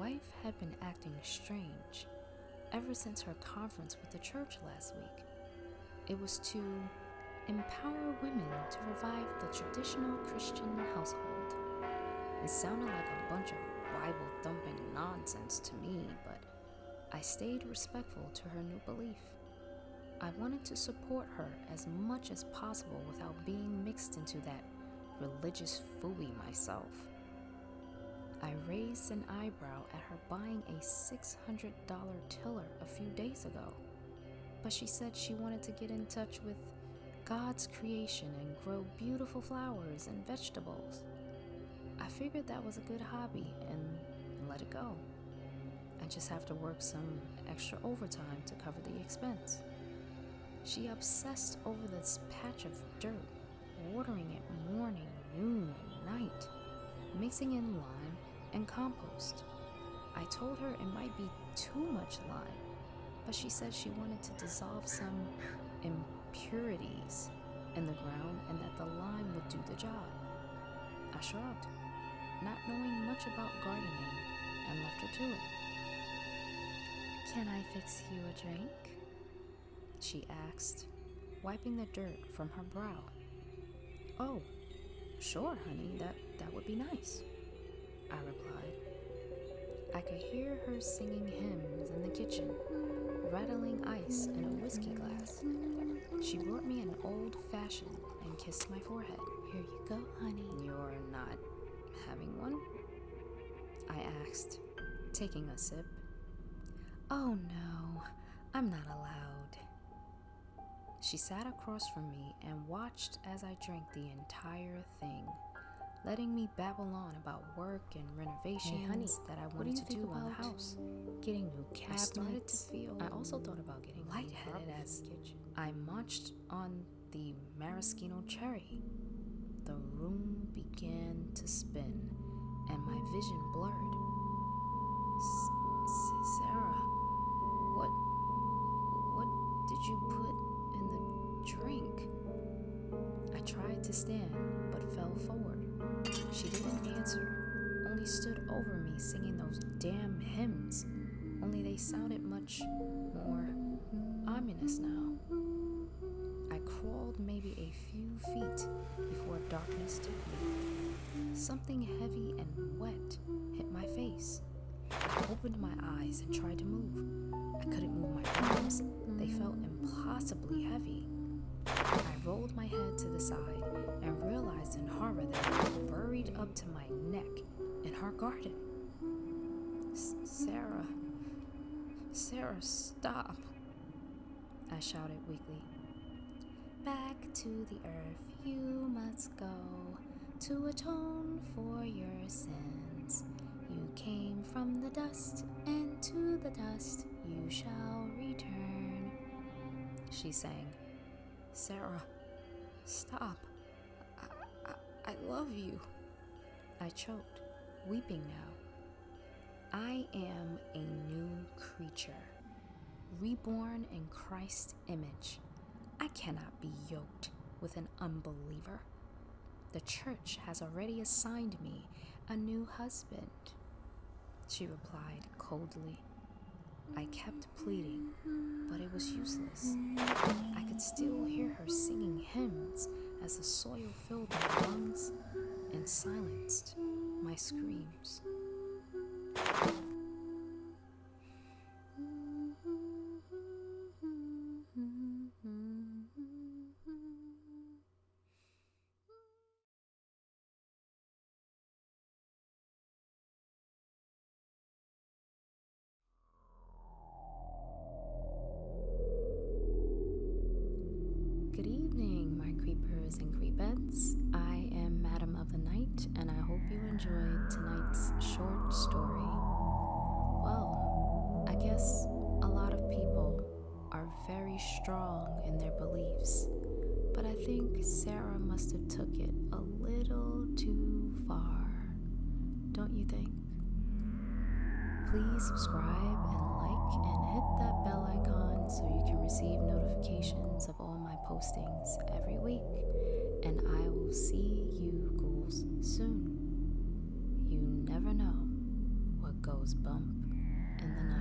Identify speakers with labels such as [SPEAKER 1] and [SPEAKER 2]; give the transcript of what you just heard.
[SPEAKER 1] wife had been acting strange ever since her conference with the church last week. It was to empower women to revive the traditional Christian household. It sounded like a bunch of Bible-thumping nonsense to me, but I stayed respectful to her new belief. I wanted to support her as much as possible without being mixed into that religious phooey myself. I raised an eyebrow at her buying a $600 tiller a few days ago, but she said she wanted to get in touch with God's creation and grow beautiful flowers and vegetables. I figured that was a good hobby and let it go. I just have to work some extra overtime to cover the expense. She obsessed over this patch of dirt, watering it morning, noon, and night, mixing in lime and compost. I told her it might be too much lime, but she said she wanted to dissolve some impurities in the ground and that the lime would do the job. I shrugged, not knowing much about gardening, and left her to it. "Can I fix you a drink?" she asked, wiping the dirt from her brow. "Oh, sure, honey, that would be nice," I replied. I could hear her singing hymns in the kitchen, rattling ice in a whiskey glass. She brought me an old-fashioned and kissed my forehead. "Here you go, honey." "You're not having one?" I asked, taking a sip. "Oh no, I'm not allowed." She sat across from me and watched as I drank the entire thing, letting me babble on about work and renovations that I wanted to do on the house. Getting new cabinets. I started to feel I also thought about getting lightheaded as I munched on the maraschino cherry. The room began to spin, and my vision blurred. Sarah, what did you put in the drink?" I tried to stand, but fell forward. She didn't answer, only stood over me singing those damn hymns, only they sounded much more ominous now. I crawled maybe a few feet before darkness took me. Something heavy and wet hit my face. I opened my eyes and tried to move. I couldn't move my arms. They felt impossibly heavy. I rolled my head to the side and realized in horror that I was buried up to my neck in her garden. Sarah, stop!" I shouted weakly. "Back to the earth you must go to atone for your sins. You came from the dust, and to the dust you shall return," she sang. "Sarah, stop. I love you." I choked, weeping now. I am a new creature, reborn in Christ's image. I cannot be yoked with an unbeliever. The church has already assigned me a new husband," she replied coldly. I kept pleading, but it was useless. I could still hear her singing hymns as the soil filled my lungs and silenced my screams. Good evening, my creepers and creepettes. I am Madam of the Night, and I hope you enjoyed tonight's short story. Well, I guess a lot of people are very strong in their beliefs, but I think Sarah must have took it a little too far. Don't you think? Please subscribe and like and hit that bell icon so you can receive notifications of all my postings every week. And I will see you ghouls soon. You never know what goes bump in the